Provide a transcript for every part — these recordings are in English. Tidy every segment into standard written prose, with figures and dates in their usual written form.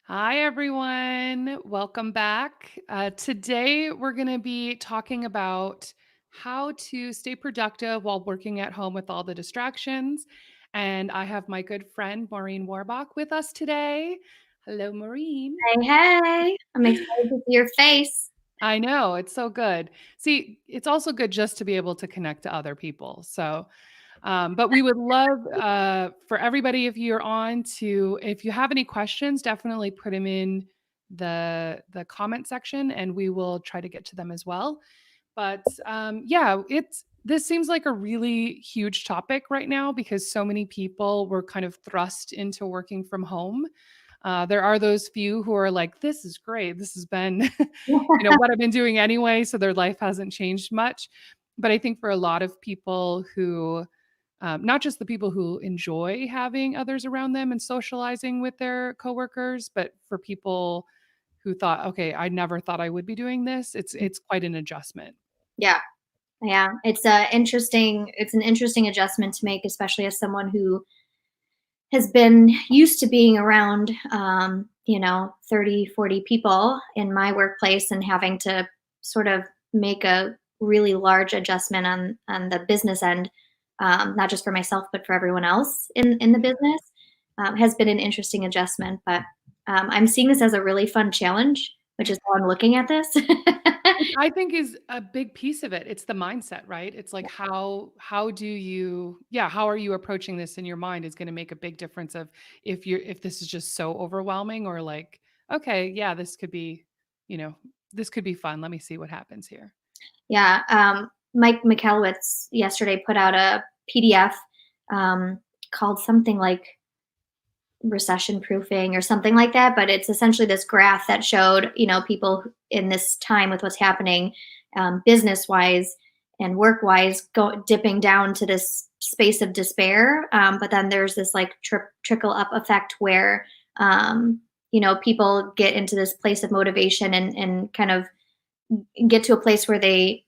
Hi, everyone. Welcome back. Today, we're going to be talking about how to stay productive while working at home with all the distractions. And I have my good friend, Maureen Werrbach, with us today. Hello, Maureen. Hey, hey, I'm excited to see your face. I know, it's so good. See, it's also good just to be able to connect to other people. But we would love for everybody, if you're on to, if you have any questions, definitely put them in the comment section, and we will try to get to them as well. But yeah, it's this seems like a really huge topic right now because so many people were kind of thrust into working from home. There are those few who are like, "This is great. This has been, what I've been doing anyway," so their life hasn't changed much. But I think for a lot of people who not just the people who enjoy having others around them and socializing with their coworkers, but for people who thought, "Okay, I never thought I would be doing this," it's quite an adjustment. Yeah, yeah. It's an interesting adjustment to make, especially as someone who has been used to being around 30, 40 people in my workplace and having to sort of make a really large adjustment on the business end, not just for myself but for everyone else in the business, has been an interesting adjustment. But I'm seeing this as a really fun challenge, which is how I'm looking at this. Which I think is a big piece of it. It's the mindset, right? It's like how do you yeah, how are you approaching this in your mind is going to make a big difference of if this is just so overwhelming or like, okay, yeah, you know, this could be fun. Let me see what happens here. Yeah, Mike McAllowitz yesterday put out a PDF called something like Recession Proofing or something like that. But it's essentially this graph that showed, people in this time with what's happening, business wise and work wise, go dipping down to this space of despair. But then there's this like trickle up effect where, people get into this place of motivation and kind of get to a place where they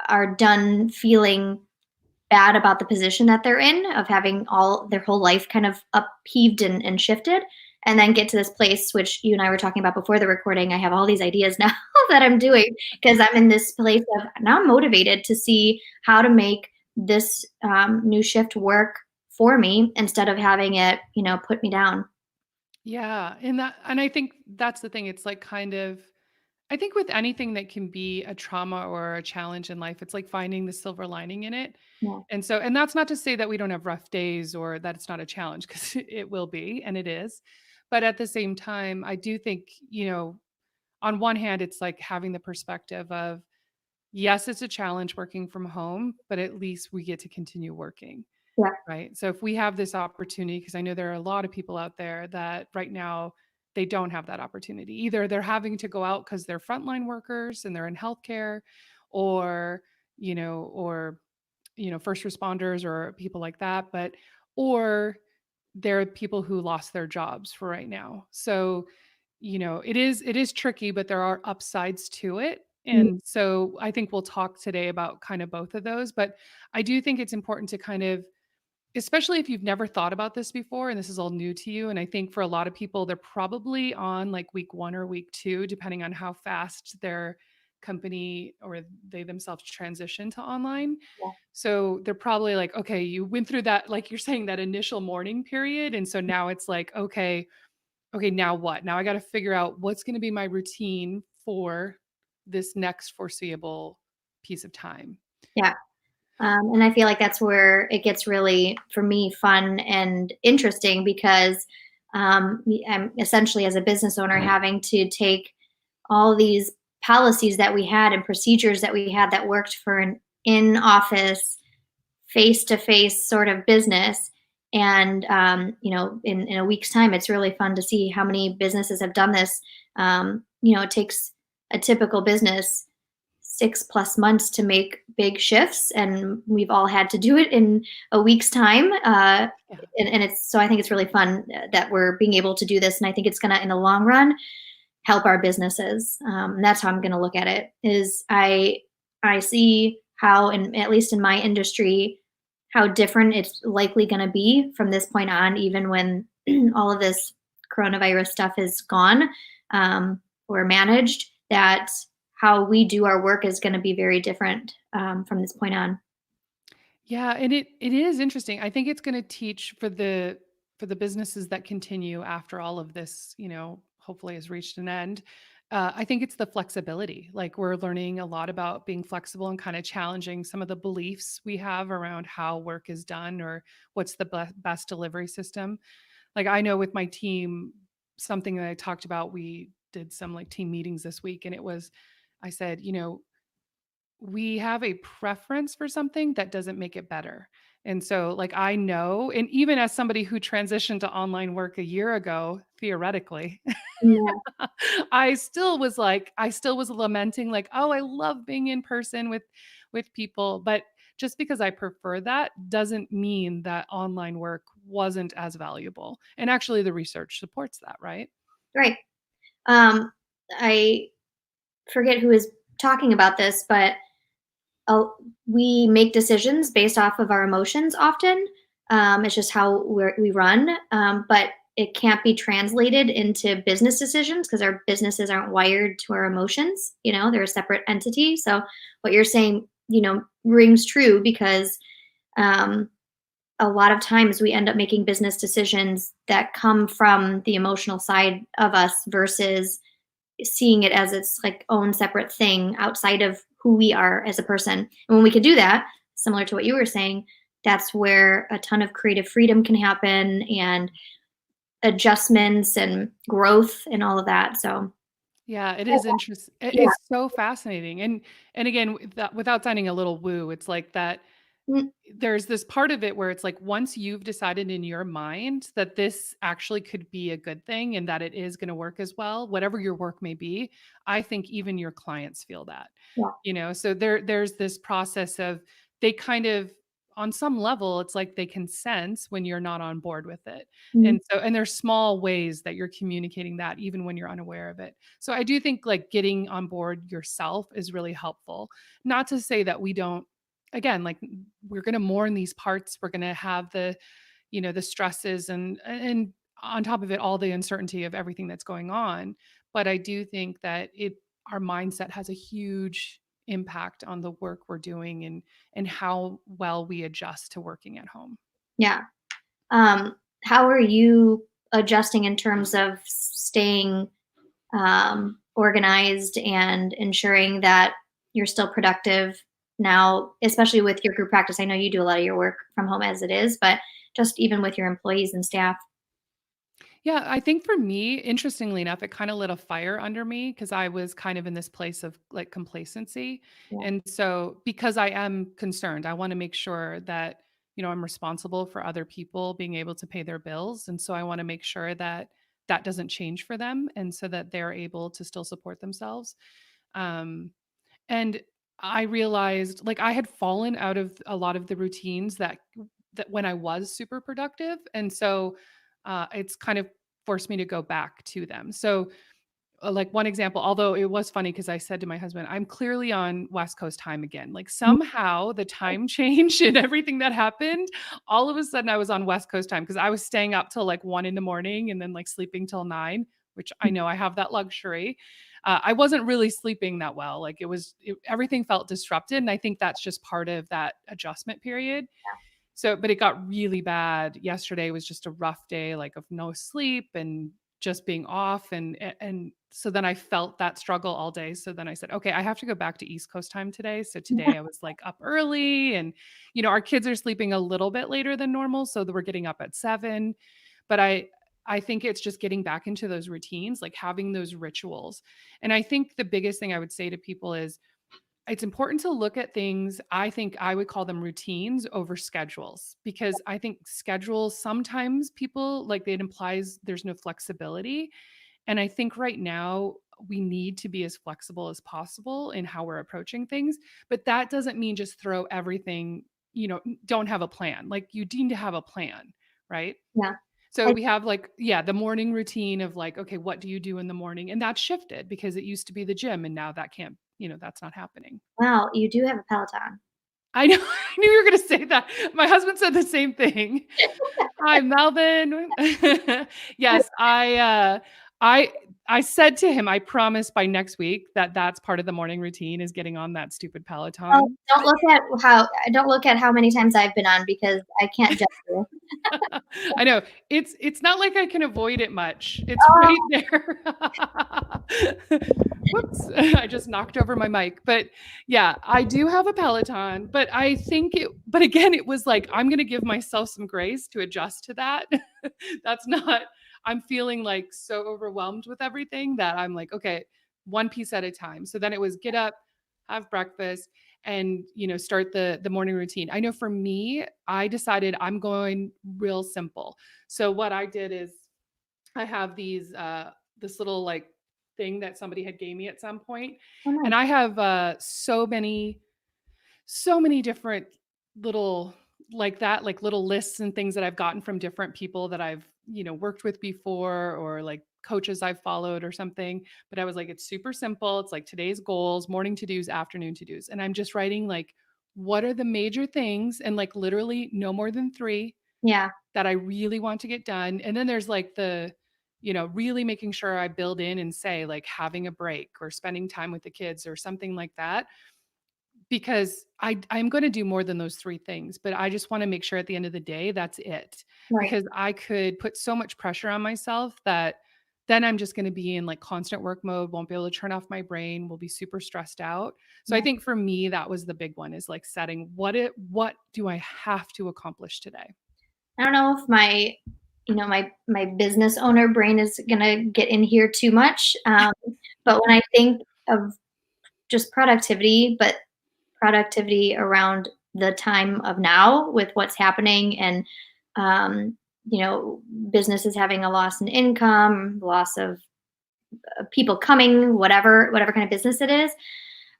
are done feeling bad about the position that they're in, of having all their whole life kind of upheaved and shifted, and then get to this place which you and I were talking about before the recording. I have all these ideas now that I'm doing because I'm in this place of now I'm motivated to see how to make this new shift work for me instead of having it, put me down. Yeah, and I think that's the thing. It's like kind of I think with anything that can be a trauma or a challenge in life, it's like finding the silver lining in it. Yeah. And that's not to say that we don't have rough days or that it's not a challenge because it will be and it is. But at the same time, I do think, on one hand, it's like having the perspective of, yes, it's a challenge working from home, but at least we get to continue working. Yeah. Right. So if we have this opportunity, because I know there are a lot of people out there that right now they don't have that opportunity. Either they're having to go out because they're frontline workers and they're in healthcare, or, first responders or people like that, or there are people who lost their jobs for right now. So, it is tricky, but there are upsides to it. Mm. And so I think we'll talk today about kind of both of those. But I do think it's important to kind of, especially if you've never thought about this before and this is all new to you, and I think for a lot of people, they're probably on like week 1 or week 2, depending on how fast their company or they themselves transition to online. Yeah. So they're probably like, okay, you went through that, like you're saying, that initial mourning period. And so now it's like, okay, now what? Now I got to figure out what's going to be my routine for this next foreseeable piece of time. Yeah. And I feel like that's where it gets really, for me, fun and interesting because I'm essentially, as a business owner, having to take all these policies that we had and procedures that we had that worked for an in office, face to face sort of business. And, in a week's time, it's really fun to see how many businesses have done this. It takes a typical business 6+ months to make big shifts, and we've all had to do it in a week's time. Yeah. And it's so I think it's really fun that we're being able to do this, and I think it's gonna, in the long run, help our businesses. And that's how I'm gonna look at it. Is I see how, in at least in my industry, how different it's likely gonna be from this point on, even when all of this coronavirus stuff is gone, or managed, that how we do our work is going to be very different from this point on. Yeah, and it is interesting. I think it's going to teach for the businesses that continue after all of this, hopefully has reached an end. I think it's the flexibility. Like we're learning a lot about being flexible and kind of challenging some of the beliefs we have around how work is done or what's the best delivery system. Like I know with my team, something that I talked about, we did some like team meetings this week, and I said, we have a preference for something that doesn't make it better. And so, like, I know, and even as somebody who transitioned to online work a year ago, theoretically, Yeah. I still was lamenting, like, oh, I love being in person with people. But just because I prefer that doesn't mean that online work wasn't as valuable. And actually, the research supports that, right? Right. I forget who is talking about this, but oh, we make decisions based off of our emotions often. It's just how we run, but it can't be translated into business decisions because our businesses aren't wired to our emotions. They're a separate entity. So what you're saying, rings true because um, a lot of times we end up making business decisions that come from the emotional side of us versus seeing it as its like own separate thing outside of who we are as a person. And when we can do that, similar to what you were saying, that's where a ton of creative freedom can happen and adjustments and growth and all of that. So, Yeah, it is interesting. yeah. It's so fascinating. And again, without sounding a little woo, it's like that Mm, there's this part of it where it's like once you've decided in your mind that this actually could be a good thing and that it is going to work as well, whatever your work may be, I think even your clients feel that. yeah. So there's this process of they kind of on some level it's like they can sense when you're not on board with it. Mhm. And there's small ways that you're communicating that even when you're unaware of it. So I do think like getting on board yourself is really helpful. Not to say that we don't, again, like we're going to mourn these parts, we're going to have the stresses and on top of it all the uncertainty of everything that's going on. But I do think that it our mindset has a huge impact on the work we're doing and how well we adjust to working at home. Yeah. How are you adjusting in terms of staying organized and ensuring that you're still productive now, especially with your group practice? I know you do a lot of your work from home as it is, but just even with your employees and staff. Yeah, I think for me, interestingly enough, it kind of lit a fire under me because I was kind of in this place of like complacency. Yeah. And so, because I am concerned, I want to make sure that, I'm responsible for other people being able to pay their bills. And so, I want to make sure that that doesn't change for them and so that they're able to still support themselves. Um, and I realized like I had fallen out of a lot of the routines that when I was super productive. And so it's kind of forced me to go back to them. So like one example, although it was funny because I said to my husband, I'm clearly on West Coast time again. Like somehow the time change and everything that happened, all of a sudden I was on West Coast time because I was staying up till like 1 in the morning and then like sleeping till 9, which I know I have that luxury. I wasn't really sleeping that well. Like everything felt disrupted. And I think that's just part of that adjustment period. So, but it got really bad. Yesterday was just a rough day, like of no sleep and just being off. And so then I felt that struggle all day. So then I said, okay, I have to go back to East Coast time today. So today I was like up early and, our kids are sleeping a little bit later than normal. So that we're getting up at 7. But I think it's just getting back into those routines, like having those rituals. And I think the biggest thing I would say to people is it's important to look at things. I think I would call them routines over schedules because I think schedules sometimes people like it implies there's no flexibility. And I think right now we need to be as flexible as possible in how we're approaching things. But that doesn't mean just throw everything, don't have a plan. Like you need to have a plan, right? Yeah. So I, we have like, yeah, the morning routine of like, okay, what do you do in the morning? And that's shifted because it used to be the gym and now that can't, that's not happening. wow, you do have a Peloton. I know, I knew you were gonna say that. My husband said the same thing. Hi, Melvin. Yes, I I said to him, "I promise by next week that that's part of the morning routine is getting on that stupid Oh, Peloton." don't look at how many times I've been on because I can't judge you. I know. It's not like I can avoid it much. It's right Oh, there. Whoops. I just knocked over my mic. But yeah, I do have a Peloton, but I think but again, it was like, I'm going to give myself some grace to adjust to that. That's not, I'm feeling like so overwhelmed with everything that I'm like, okay, one piece at a time. So then it was get up, have breakfast, and start the morning routine. I know for me, I decided I'm going real simple. So what I did is I have this little like thing that somebody had gave me at some point, oh, and nice. I have so many different little like that, like little lists and things that I've gotten from different people that I've, worked with before, or like coaches I've followed or something. But I was like, it's super simple. It's like today's goals, morning to dos, afternoon to dos. And I'm just writing like, what are the major things? And like literally no more than three Yeah, that I really want to get done. And then there's like really making sure I build in and say like having a break or spending time with the kids or something like that, because I'm going to do more than those 3 things, but I just want to make sure at the end of the day that's it. right. Because I could put so much pressure on myself that then I'm just going to be in like constant work mode, won't be able to turn off my brain, will be super stressed out. So I Yeah. think for me that was the big one, is like setting what do I have to accomplish today? I don't know if my business owner brain is gonna get in here too much. But when I think of just productivity, but productivity around the time of now with what's happening and um, businesses having a loss in income, loss of people coming, whatever kind of business it is.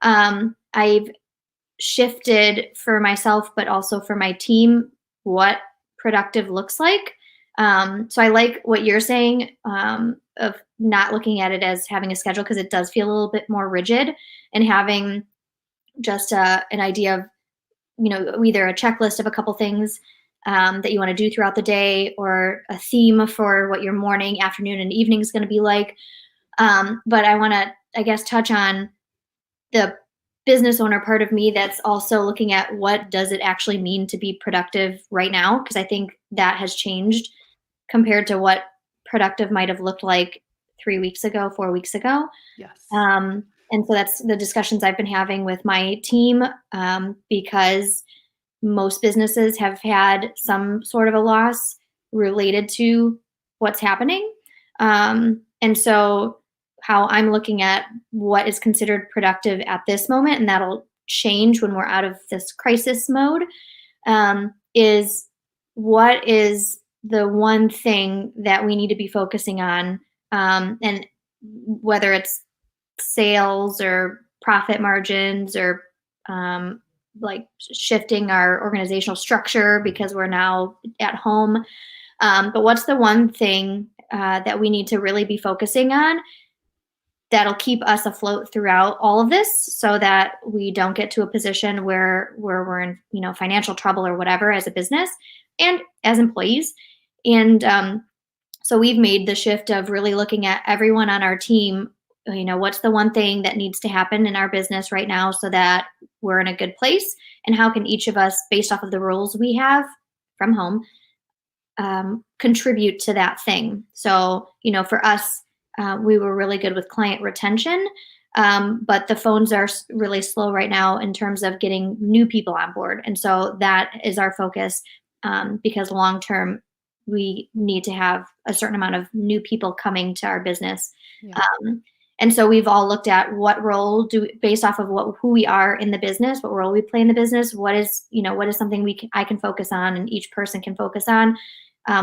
I've shifted for myself, but also for my team, what productive looks like. So I like what you're saying, of not looking at it as having a schedule, because it does feel a little bit more rigid, and having just an idea of, either a checklist of a couple things that you want to do throughout the day, or a theme for what your morning, afternoon, and evening is going to be like. But I want to, I guess, touch on the business owner part of me that's also looking at what does it actually mean to be productive right now, because I think that has changed compared to what productive might have looked like 3 weeks ago, 4 weeks ago. Yes. And so that's the discussions I've been having with my team, because most businesses have had some sort of a loss related to what's happening. And so, how I'm looking at what is considered productive at this moment, and that'll change when we're out of this crisis mode, is what is the one thing that we need to be focusing on, and whether it's sales or profit margins, or like shifting our organizational structure because we're now at home. But what's the one thing that we need to really be focusing on that'll keep us afloat throughout all of this, so that we don't get to a position where we're in financial trouble or whatever, as a business and as employees. And so we've made the shift of really looking at everyone on our team. What's the one thing that needs to happen in our business right now so that we're in a good place, and how can each of us, based off of the roles we have from home, contribute to that thing. So for us, we were really good with client retention, but the phones are really slow right now in terms of getting new people on board, and so that is our focus, because long term we need to have a certain amount of new people coming to our business. Yeah. um, and so we've all looked at what role based off of who we are in the business, what role we play in the business, what is something I can focus on, and each person can focus on,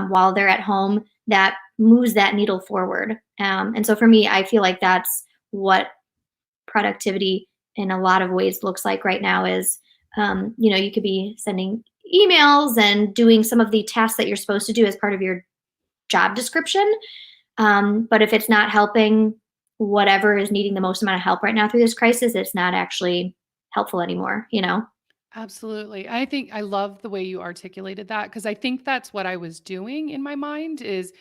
while they're at home, that moves that needle forward. And so for me, I feel like that's what productivity in a lot of ways looks like right now. Is you could be sending emails and doing some of the tasks that you're supposed to do as part of your job description, but if it's not helping whatever is needing the most amount of help right now through this crisis, it's not actually helpful anymore. Absolutely. I think I love the way you articulated that because I think that's what I was doing in my mind is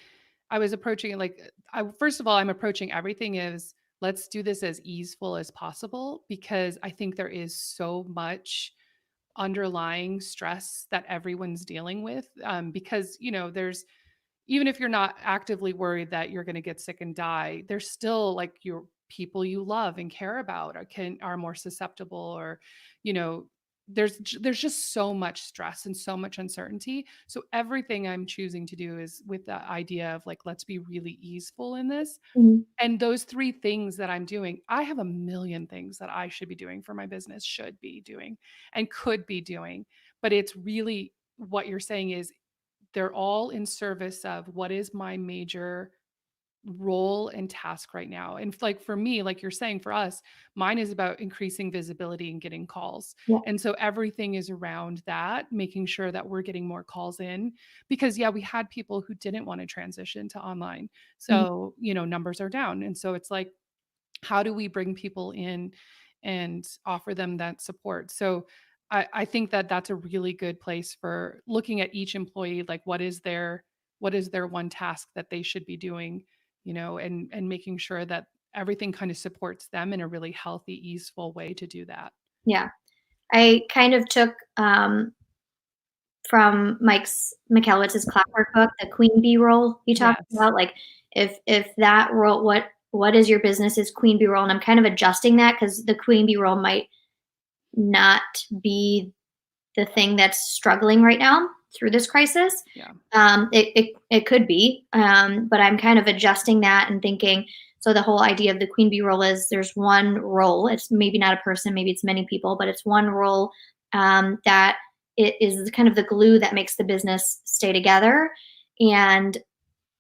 I was approaching it like I first of all, I'm approaching everything as let's do this as easeful as possible because I think there is so much underlying stress that everyone's dealing with because there's even if you're not actively worried that you're going to get sick and die, there's still like your people you love and care about are more susceptible or you know there's just so much stress and so much uncertainty. So everything I'm choosing to do is with the idea of like let's be really easeful in this. Mhm. And those 3 things that I'm doing, I have a million things that I should be doing for my business, should be doing, and could be doing. But it's really what you're saying is they're all in service of what is my major role and task right now. And like for me, like you're saying for us, mine is about increasing visibility and getting calls. Yeah. And so everything is around that, making sure that we're getting more calls in because yeah, we had people who didn't want to transition to online. Mhm. So, numbers are down. And so it's like how do we bring people in and offer them that support? So I think that that's a really good place for looking at each employee, like what is their one task that they should be doing, and making sure that everything kind of supports them in a really healthy, easeful way to do that. Yeah. I kind of took, from Mike's Michalowicz's Clockwork book, the queen bee role he talked Yes. about, like, if that role what is your business's queen bee role? And I'm kind of adjusting that because the queen bee role might not be the thing that's struggling right now through this crisis. Yeah. It could be, but I'm kind of adjusting that and thinking. So the whole idea of the queen bee role is there's one role. It's maybe not a person, maybe it's many people, but it's one role that it is kind of the glue that makes the business stay together. And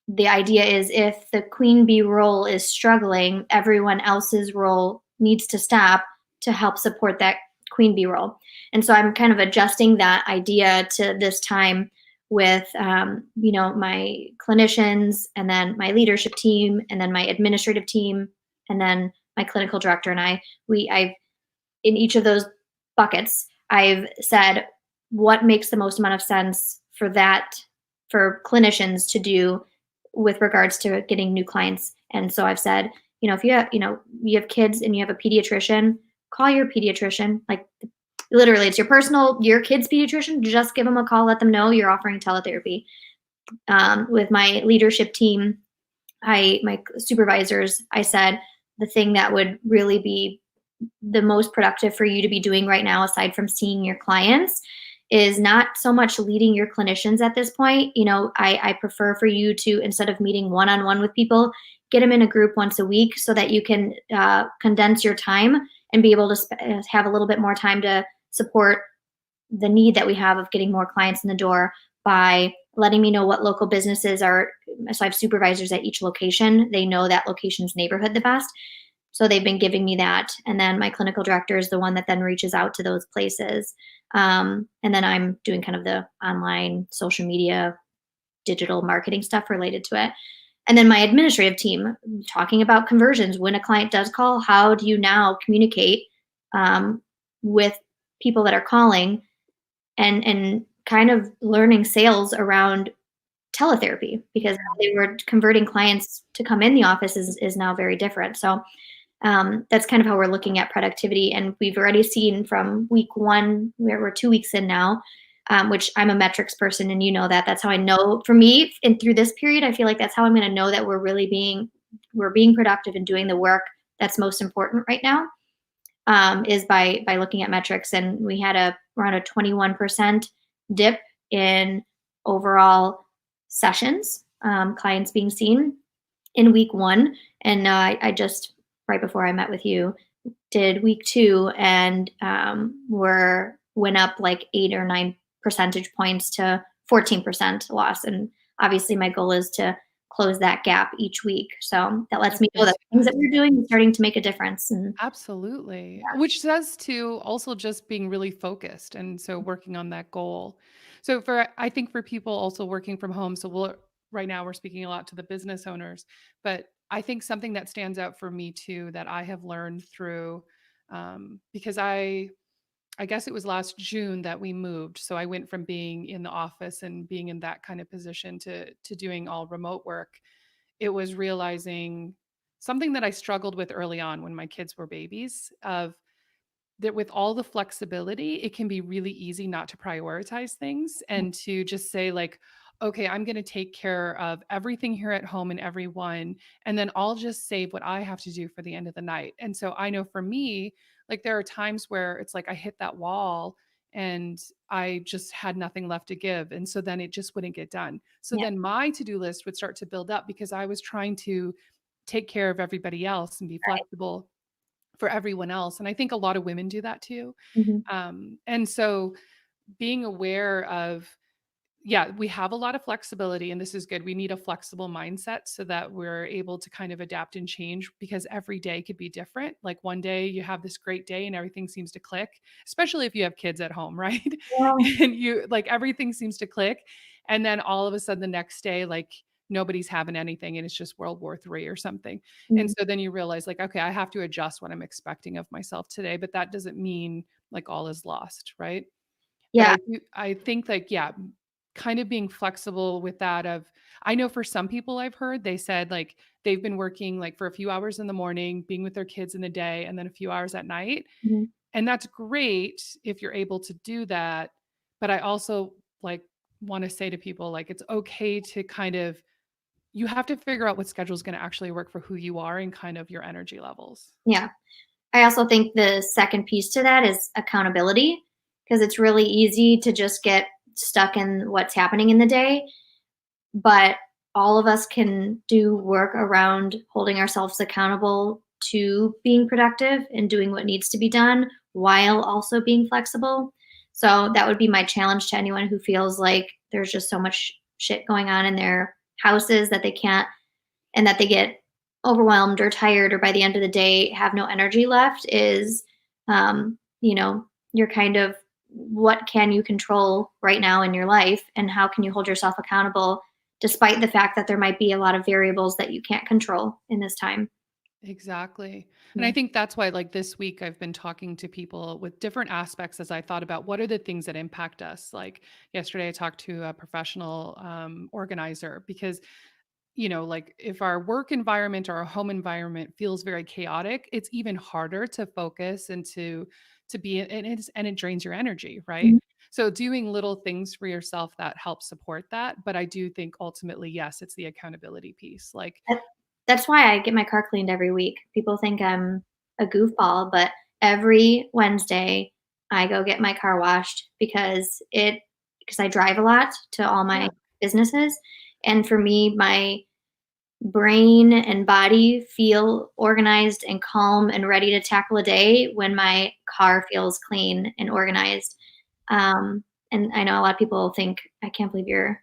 the idea is if the queen bee role is struggling, everyone else's role needs to stop to help support that queen bee role. And so I'm kind of adjusting that idea to this time with, my clinicians and then my leadership team and then my administrative team and then my clinical director and I've in each of those buckets, I've said what makes the most amount of sense for clinicians to do with regards to getting new clients. And so I've said, if you have kids and you have a pediatrician, call your pediatrician. Like literally, it's your kid's pediatrician. Just give them a call, let them know you're offering teletherapy. With my leadership team, my supervisors, I said the thing that would really be the most productive for you to be doing right now, aside from seeing your clients, is not so much leading your clinicians at this point. I prefer for you to, instead of meeting one on one with people, get them in a group once a week so that you can condense your time and be able to have a little bit more time to support the need that we have of getting more clients in the door by letting me know what local businesses are. So I have supervisors at each location. They know that location's neighborhood the best. So they've been giving me that. And then my clinical director is the one that then reaches out to those places. And then I'm doing kind of the online social media, digital marketing stuff related to it. And then my administrative team talking about conversions. When a client does call, how do you now communicate with people that are calling and kind of learning sales around teletherapy because how they were converting clients to come in the office is now very different. So that's kind of how we're looking at productivity. And we've already seen from week one, where we're 2 weeks in now, which I'm a metrics person, and that. That's how I know for me. And through this period, I feel like that's how I'm going to know that we're being productive and doing the work that's most important right now. Is by looking at metrics, and we had around a 21% dip in overall sessions, clients being seen in week one. And I just, right before I met with you, did week two, and went up like 8 or 9 percentage points to 14% loss. And obviously, my goal is to close that gap each week. So that lets That's me know that things that we're fantastic. doing is starting to make a difference. And Absolutely. Which says to also just being really focused and so working on that goal. So I think for people also working from home, so right now we're speaking a lot to the business owners, but I think something that stands out for me too that I have learned through because I guess it was last June that we moved. So I went from being in the office and being in that kind of position to doing all remote work. It was realizing something that I struggled with early on when my kids were babies of that with all the flexibility, it can be really easy not to prioritize things and to just say like, okay, I'm going to take care of everything here at home and everyone, and then I'll just save what I have to do for the end of the night. And so I know for me, like there are times where it's like I hit that wall and I just had nothing left to give. And so then it just wouldn't get done. So Yeah. then my to-do list would start to build up because I was trying to take care of everybody else and be Right. flexible for everyone else. And I think a lot of women do that too. Mhm. And so being aware of, yeah, we have a lot of flexibility and this is good. We need a flexible mindset so that we're able to kind of adapt and change because every day could be different. Like one day you have this great day and everything seems to click, especially if you have kids at home, right? Yeah. And you like everything seems to click. And then all of a sudden the next day, like nobody's having anything and it's just World War III or something. And Mhm. so then you realize, like, okay, I have to adjust what I'm expecting of myself today, but that doesn't mean like all is lost, right? But Yeah. I think like, yeah, kind of being flexible with that of I know for some people I've heard, they said like they've been working like for a few hours in the morning, being with their kids in the day, and then a few hours at night. Mhm. And that's great if you're able to do that. But I also like want to say to people, like, it's okay to kind of you have to figure out what schedule is going to actually work for who you are and kind of your energy levels. Yeah. I also think the second piece to that is accountability, because it's really easy to just get stuck in what's happening in the day, but all of us can do work around holding ourselves accountable to being productive and doing what needs to be done while also being flexible. So that would be my challenge to anyone who feels like there's just so much shit going on in their houses that they can't, and that they get overwhelmed or tired, or by the end of the day have no energy left, is you're kind of, what can you control right now in your life, and how can you hold yourself accountable despite the fact that there might be a lot of variables that you can't control in this time. Exactly. And I Yeah. think that's why, like this week, I've been talking to people with different aspects as I thought about what are the things that impact us. Like yesterday, I talked to a professional organizer because like if our work environment or our home environment feels very chaotic, it's even harder to focus and to be and it drains your energy, right? Mhm. So doing little things for yourself that help support that. But I do think ultimately, yes, it's the accountability piece. Like, That that's why I get my car cleaned every week. People think I'm a goofball, but every Wednesday I go get my car washed because I drive a lot to all my yeah, businesses, and for me, my brain and body feel organized and calm and ready to tackle a day when my car feels clean and organized. Um, and I know a lot of people think, "I can't believe you're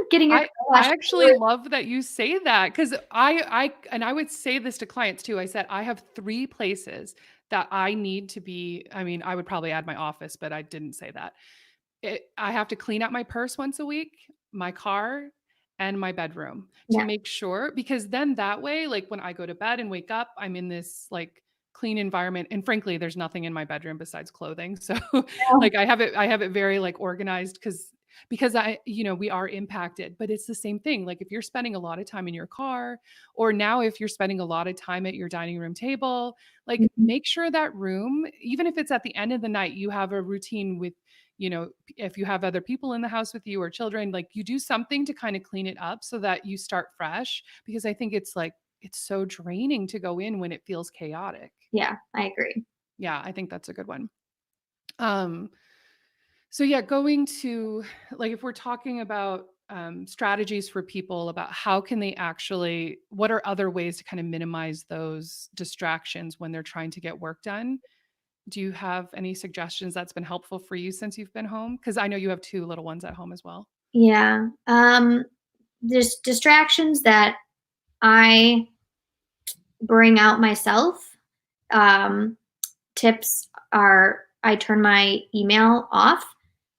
getting your I car I washed." actually love that you say that because I would say this to clients too. I said, "I have 3 places that I need to be." I mean, I would probably add my office, but I didn't say that. I have to clean out my purse once a week, my car, and my bedroom to Yeah. make sure because then that way, like, when I go to bed and wake up, I'm in this, like, clean environment, and frankly, there's nothing in my bedroom besides clothing, so, Oh, like, I have it very, like, organized because we are impacted, but it's the same thing, like, if you're spending a lot of time in your car, or now if you're spending a lot of time at your dining room table, like, mhm. make sure that room, even if it's at the end of the night, you have a routine with if you have other people in the house with you or children, like you do something to kind of clean it up so that you start fresh because I think it's like it's so draining to go in when it feels chaotic. Yeah, I agree. Yeah, I think that's a good one. Um so yeah, going to like if we're talking about strategies for people about how can they actually what are other ways to kind of minimize those distractions when they're trying to get work done. Do you have any suggestions that's been helpful for you since you've been home? Because I know you have 2 little ones at home as well. Yeah. There's distractions that I bring out myself. Um, Tips are, I turn my email off.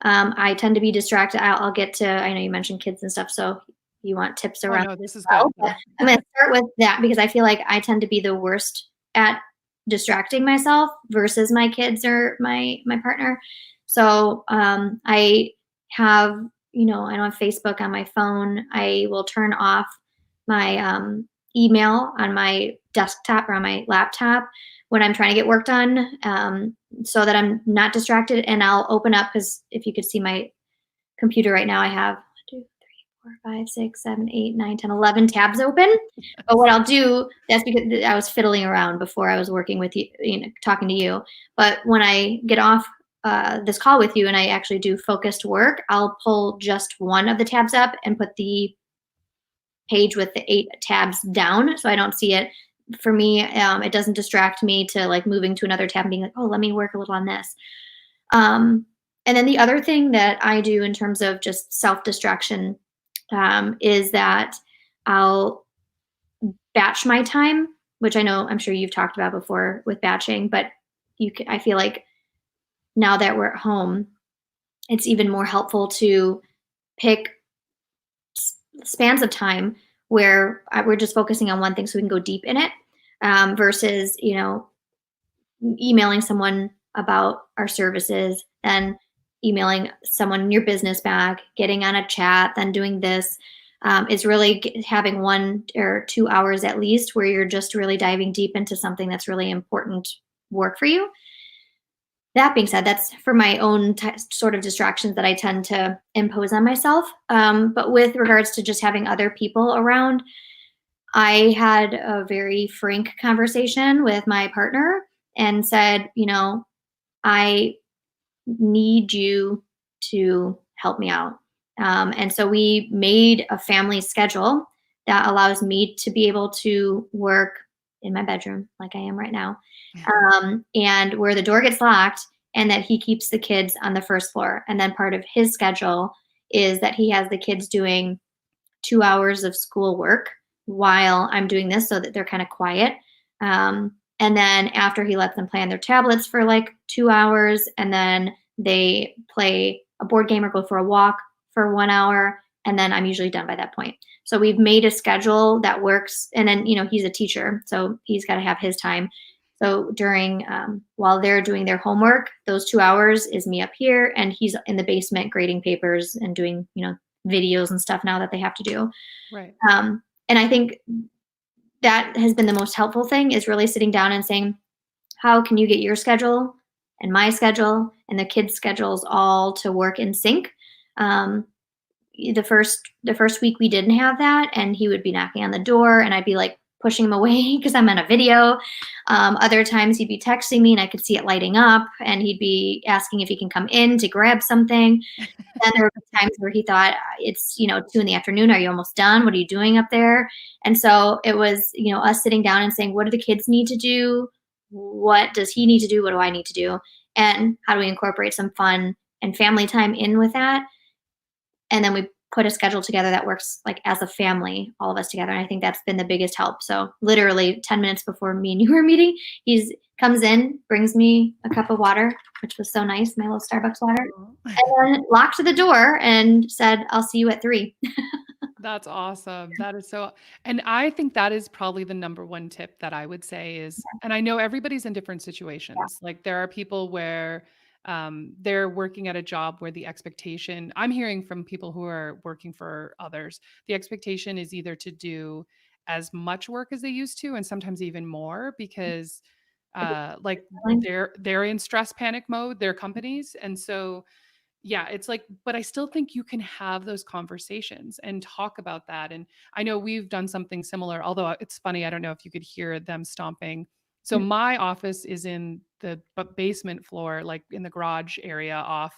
I tend to be distracted. I'll get to, I know you mentioned kids and stuff, so you want tips Oh, around no, that this as is well. good. But Yeah. I'm going to start with that because I feel like I tend to be the worst at distracting myself versus my kids or my partner. So I have, I don't have Facebook on my phone. I will turn off my email on my desktop or on my laptop when I'm trying to get work done, so that I'm not distracted. And I'll open up, because if you could see my computer right now, I have 5, 6, 7, 8, 9, 10, 11 tabs open. But what I'll do, that's because I was fiddling around before I was working with you, talking to you. But when I get off this call with you and I actually do focused work, I'll pull just one of the tabs up and put the page with the 8 tabs down so I don't see it. For me, it doesn't distract me to like moving to another tab and being like, oh, let me work a little on this. And then the other thing that I do in terms of just self distraction is that I'll batch my time, which I'm sure you've talked about before with batching, but I feel like now that we're at home, it's even more helpful to pick spans of time where we're just focusing on one thing so we can go deep in it, versus, emailing someone about our services, then emailing someone in your business back, getting on a chat, then doing this. Is really having 1 or 2 hours at least where you're just really diving deep into something that's really important work for you. That being said, that's for my own sort of distractions that I tend to impose on myself. But with regards to just having other people around, I had a very frank conversation with my partner and said, I need you to help me out. And so we made a family schedule that allows me to be able to work in my bedroom like I am right now, and where the door gets locked, and that he keeps the kids on the first floor. And then part of his schedule is that he has the kids doing 2 hours of school work while I'm doing this so that they're kind of quiet. And then after, he lets them play on their tablets for like 2 hours, and then they play a board game or go for a walk for 1 hour. And then I'm usually done by that point. So we've made a schedule that works. And then, he's a teacher, so he's got to have his time. So during, while they're doing their homework, those 2 hours is me up here, and he's in the basement grading papers and doing, videos and stuff now that they have to do. Right. And I think that has been the most helpful thing, is really sitting down and saying, how can you get your schedule and my schedule and the kids' schedules all to work in sync? The first week we didn't have that, and he would be knocking on the door and I'd be like pushing him away because I'm on a video. Other times he'd be texting me and I could see it lighting up, and he'd be asking if he can come in to grab something. Then there were times where he thought, it's 2 in the afternoon. Are you almost done? What are you doing up there? And so it was, us sitting down and saying, what do the kids need to do? What does he need to do? What do I need to do? And how do we incorporate some fun and family time in with that? And then we put a schedule together that works like as a family, all of us together. And I think that's been the biggest help. So literally 10 minutes before me and you were meeting, he comes in, brings me a cup of water, which was so nice, my little Starbucks water, and then locked the door and said, I'll see you at 3. That's awesome. That is so, and I think that is probably the number one tip that I would say is, and I know everybody's in different situations. Like there are people where they're working at a job where the expectation, I'm hearing from people who are working for others, the expectation is either to do as much work as they used to, and sometimes even more because like they're in stress panic mode, their companies. And so yeah, it's like, but I still think you can have those conversations and talk about that. And I know we've done something similar, although it's funny, I don't know if you could hear them stomping. So my office is in the basement floor, like in the garage area off.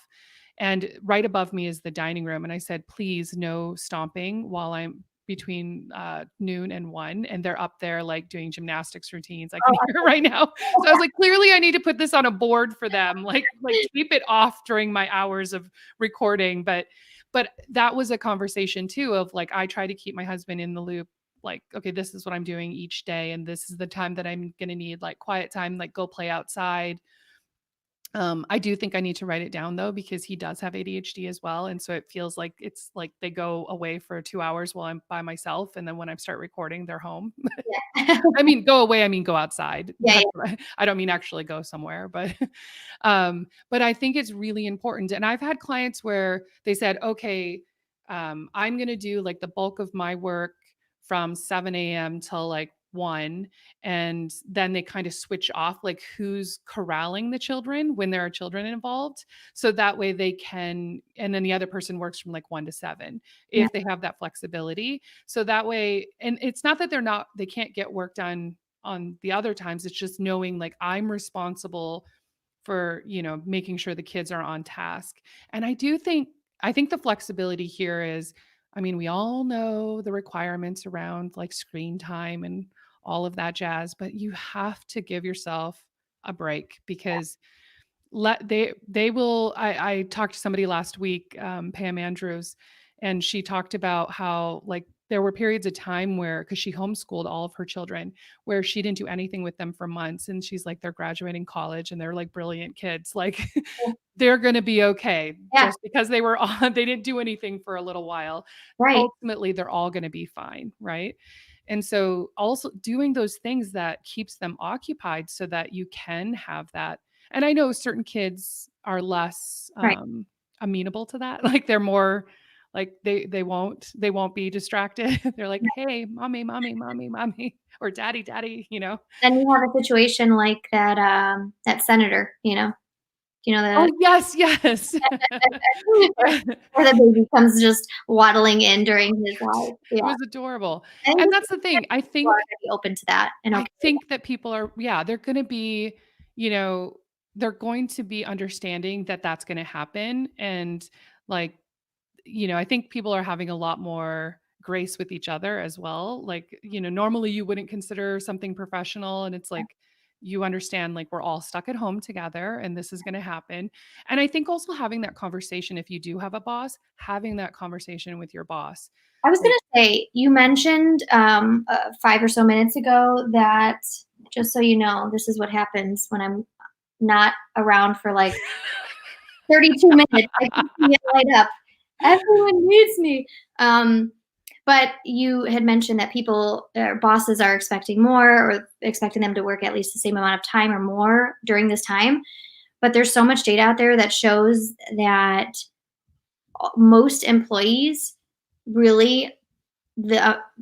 And right above me is the dining room. And I said, please, no stomping while I'm between noon and 1. And they're up there like doing gymnastics routines. I can hear it right now. So I was like, clearly I need to put this on a board for them, like keep it off during my hours of recording. But that was a conversation too of like, I try to keep my husband in the loop. Like, okay, this is what I'm doing each day. And this is the time that I'm going to need like quiet time, like go play outside. I do think I need to write it down though, because he does have ADHD as well. And so it feels like it's like they go away for 2 hours while I'm by myself. And then when I start recording, they're home. Yeah. I mean, go away, I mean, go outside. Yeah, That's yeah, what I don't mean actually go somewhere, but I think it's really important. And I've had clients where they said, okay, I'm going to do like the bulk of my work from 7 a.m. till like 1. And then they kind of switch off like who's corralling the children when there are children involved. So that way they can, and then the other person works from like 1 to 7 yeah. if they have that flexibility. So that way, and it's not that they can't get work done on the other times. It's just knowing like I'm responsible for, making sure the kids are on task. And I think the flexibility here is, I mean, we all know the requirements around like screen time and all of that jazz, but you have to give yourself a break because they will. I talked to somebody last week, Pam Andrews, and she talked about how like there were periods of time where, because she homeschooled all of her children, where she didn't do anything with them for months, and she's like, they're graduating college and they're like brilliant kids, like they're going to be okay Yeah, just because they were on, they didn't do anything for a little while. right. Ultimately they're all going to be fine, right? And so also doing those things that keeps them occupied so that you can have that. And I know certain kids are less Right. amenable to that. Like they're more like they won't be distracted. They're like, "Hey, mommy, mommy, mommy, mommy," or daddy, daddy. Then you have a situation like that, that senator, Oh, the yes, yes. where Yeah. where the baby comes just waddling in during his life. It Yeah. was adorable. I think And it's that's the thing. I people are think gonna be open to that and I okay with think that people are, yeah, they're going to be, you know, they're going to be understanding that that's going to happen. And like, I think people are having a lot more grace with each other as well. Like, normally you wouldn't consider something professional. And it's that. like, you understand, like, we're all stuck at home together and this is going to happen. And I think also having that conversation, if you do have a boss, having that conversation with your boss. I was Like, gonna say, you mentioned, 5 or so minutes ago that just so you know, this is what happens when I'm not around for, like, 32 minutes. I can see it light up. Everyone needs me. But you had mentioned that people or bosses are expecting more or expecting them to work at least the same amount of time or more during this time. But there's so much data out there that shows that most employees really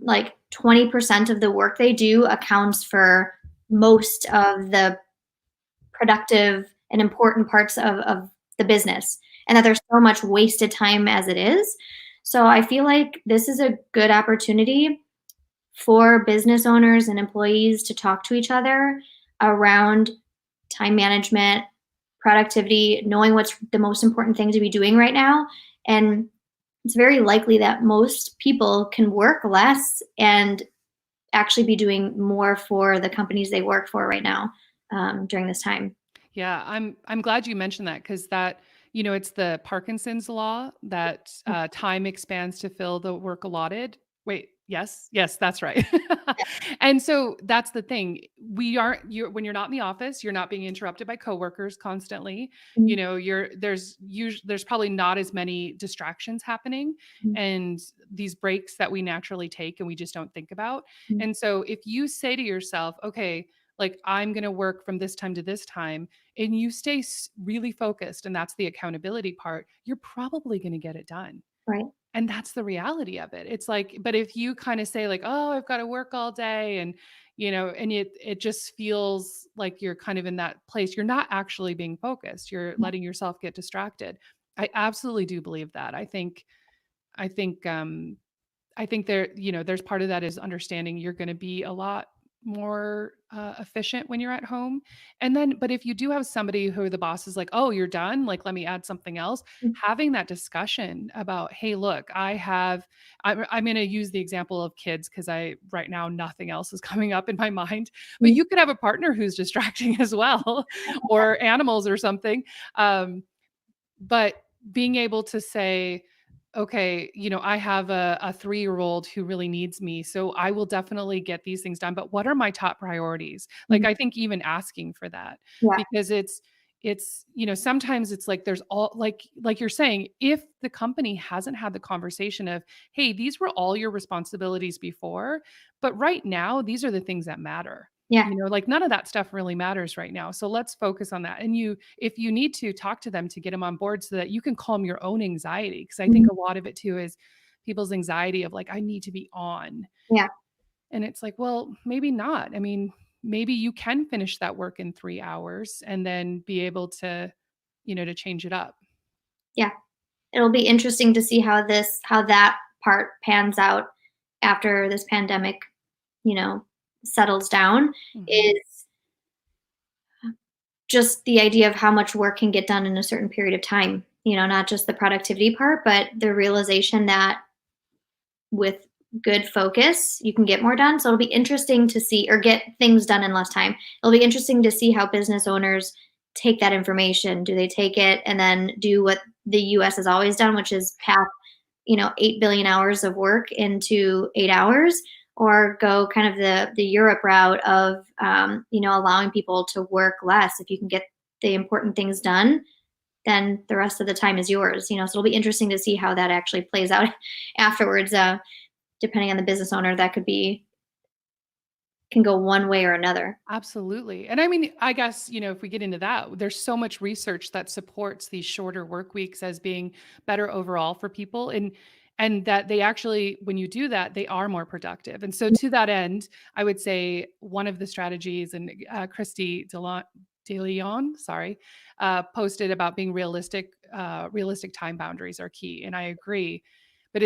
like 20% of the work they do accounts for most of the productive and important parts of the business, and that there's so much wasted time as it is. So I feel like this is a good opportunity for business owners and employees to talk to each other around time management, productivity, knowing what's the most important thing to be doing right now. And it's very likely that most people can work less and actually be doing more for the companies they work for right now, during this time. yeah, I'm glad you mentioned that because it's the Parkinson's law that time expands to fill the work allotted. Wait, yes, yes, that's right. And so that's the thing. When you're not in the office, you're not being interrupted by coworkers constantly. Mhm, There's probably not as many distractions happening mhm, and these breaks that we naturally take and we just don't think about. mhm. And so if you say to yourself, okay, like I'm going to work from this time to this time, and you stay really focused, and that's the accountability part, you're probably going to get it done. Right. And that's the reality of it. It's like, but if you kind of say like, "Oh, I've got to work all day," and and it just feels like you're kind of in that place, you're not actually being focused. You're letting yourself get distracted. I absolutely do believe that. I think I think there's part of that is understanding you're going to be a lot more efficient when you're at home. And then, but if you do have somebody who the boss is like, "Oh, you're done. Like, let me add something else," Mhm, having that discussion about, "Hey, look, I'm going to use the example of kids because right now, nothing else is coming up in my mind, but mhm, you could have a partner who's distracting as well, or animals or something. But being able to say, okay, I have a 3-year-old who really needs me. So I will definitely get these things done. But what are my top priorities? Like, mhm. I think even asking for that, Yeah. because it's, sometimes it's like there's all like you're saying, if the company hasn't had the conversation of, hey, these were all your responsibilities before, but right now these are the things that matter. Yeah. Like none of that stuff really matters right now. So let's focus on that. And if you need to talk to them to get them on board so that you can calm your own anxiety. Cause I think Mhm. a lot of it too is people's anxiety of like, I need to be on. Yeah. And it's like, well, maybe not. I mean, maybe you can finish that work in 3 hours and then be able to, to change it up. Yeah. It'll be interesting to see how that part pans out after this pandemic, you know, settles down, Mhm. is just the idea of how much work can get done in a certain period of time, not just the productivity part, but the realization that with good focus, you can get more done. So it'll be interesting to see, or get things done in less time. It'll be interesting to see how business owners take that information. Do they take it and then do what the US has always done, which is pack, 8 billion hours of work into 8 hours, or go kind of the Europe route of, allowing people to work less. If you can get the important things done, then the rest of the time is yours. So it'll be interesting to see how that actually plays out afterwards. Depending on the business owner, that can go one way or another. Absolutely. And I mean, I guess, if we get into that, there's so much research that supports these shorter work weeks as being better overall for people, and that they actually, when you do that, they are more productive. And so to that end, I would say one of the strategies, and Christy DeLeon, sorry, posted about being realistic. Realistic time boundaries are key, and I agree. But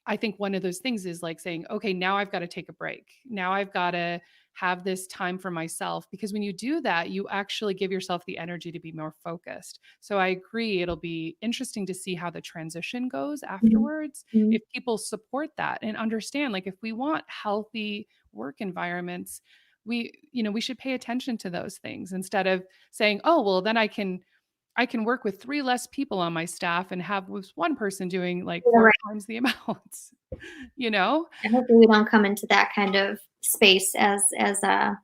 I think one of those things is like saying, okay, now I've got to take a break. Now I've got to have this time for myself, because when you do that, you actually give yourself the energy to be more focused. So I agree, it'll be interesting to see how the transition goes Mhm. afterwards, Mhm. if people support that and understand, like, if we want healthy work environments, we should pay attention to those things instead of saying, oh, well, then I can work with 3 less people on my staff and have was one person doing like Yeah, 4 right. times the amount, you know? And hopefully we don't come into that kind of space as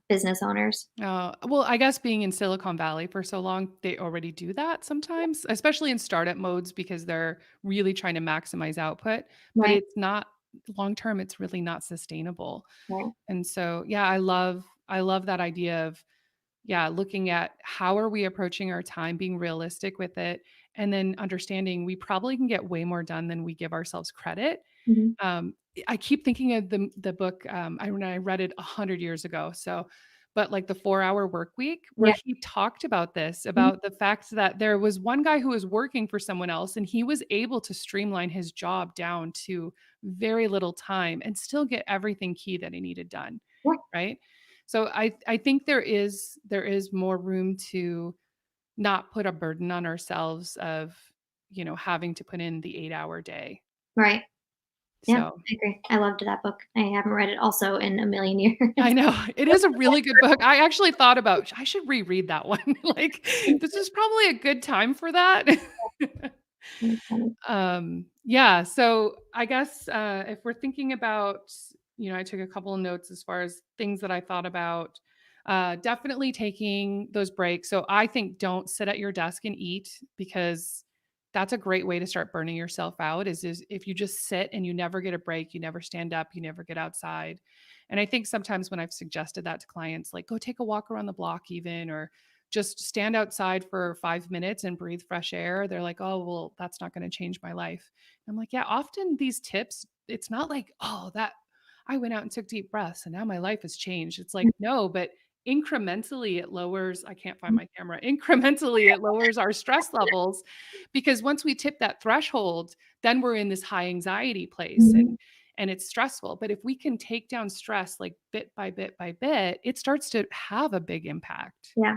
business owners. Well, I guess being in Silicon Valley for so long, they already do that sometimes, especially in startup modes because they're really trying to maximize output, but Right, it's not long term, it's really not sustainable. right. And so, yeah, I love that idea of, yeah, looking at how are we approaching our time, being realistic with it, and then understanding we probably can get way more done than we give ourselves credit. Mhm. I keep thinking of the book, when I read it 100 years ago, so but like the 4-hour work week, where Yeah. he talked about this, Mhm. about the fact that there was one guy who was working for someone else, and he was able to streamline his job down to very little time and still get everything key that he needed done, Yeah, right? So I think there is more room to not put a burden on ourselves of, having to put in the 8-hour day. right. Yeah, So I agree. I loved that book. I haven't read it also in a million years. I know. It is a really good book. I actually thought about I should reread that one. Like, this is probably a good time for that. That's funny. Yeah, so I guess, if we're thinking about, I took a couple of notes as far as things that I thought about, definitely taking those breaks. So I think don't sit at your desk and eat, because that's a great way to start burning yourself out, is if you just sit and you never get a break, you never stand up, you never get outside. And I think sometimes when I've suggested that to clients, like go take a walk around the block even, or just stand outside for 5 minutes and breathe fresh air, they're like, "Oh, well, that's not gonna change my life." I'm like, "Yeah, often these tips, it's not like, oh, that I went out and took deep breaths and now my life has changed." It's like, no, but incrementally it lowers I can't find Mhm. my camera. Incrementally, it lowers our stress levels, because once we tip that threshold, then we're in this high anxiety place, Mhm. and it's stressful. But if we can take down stress like bit by bit by bit, it starts to have a big impact. Yeah.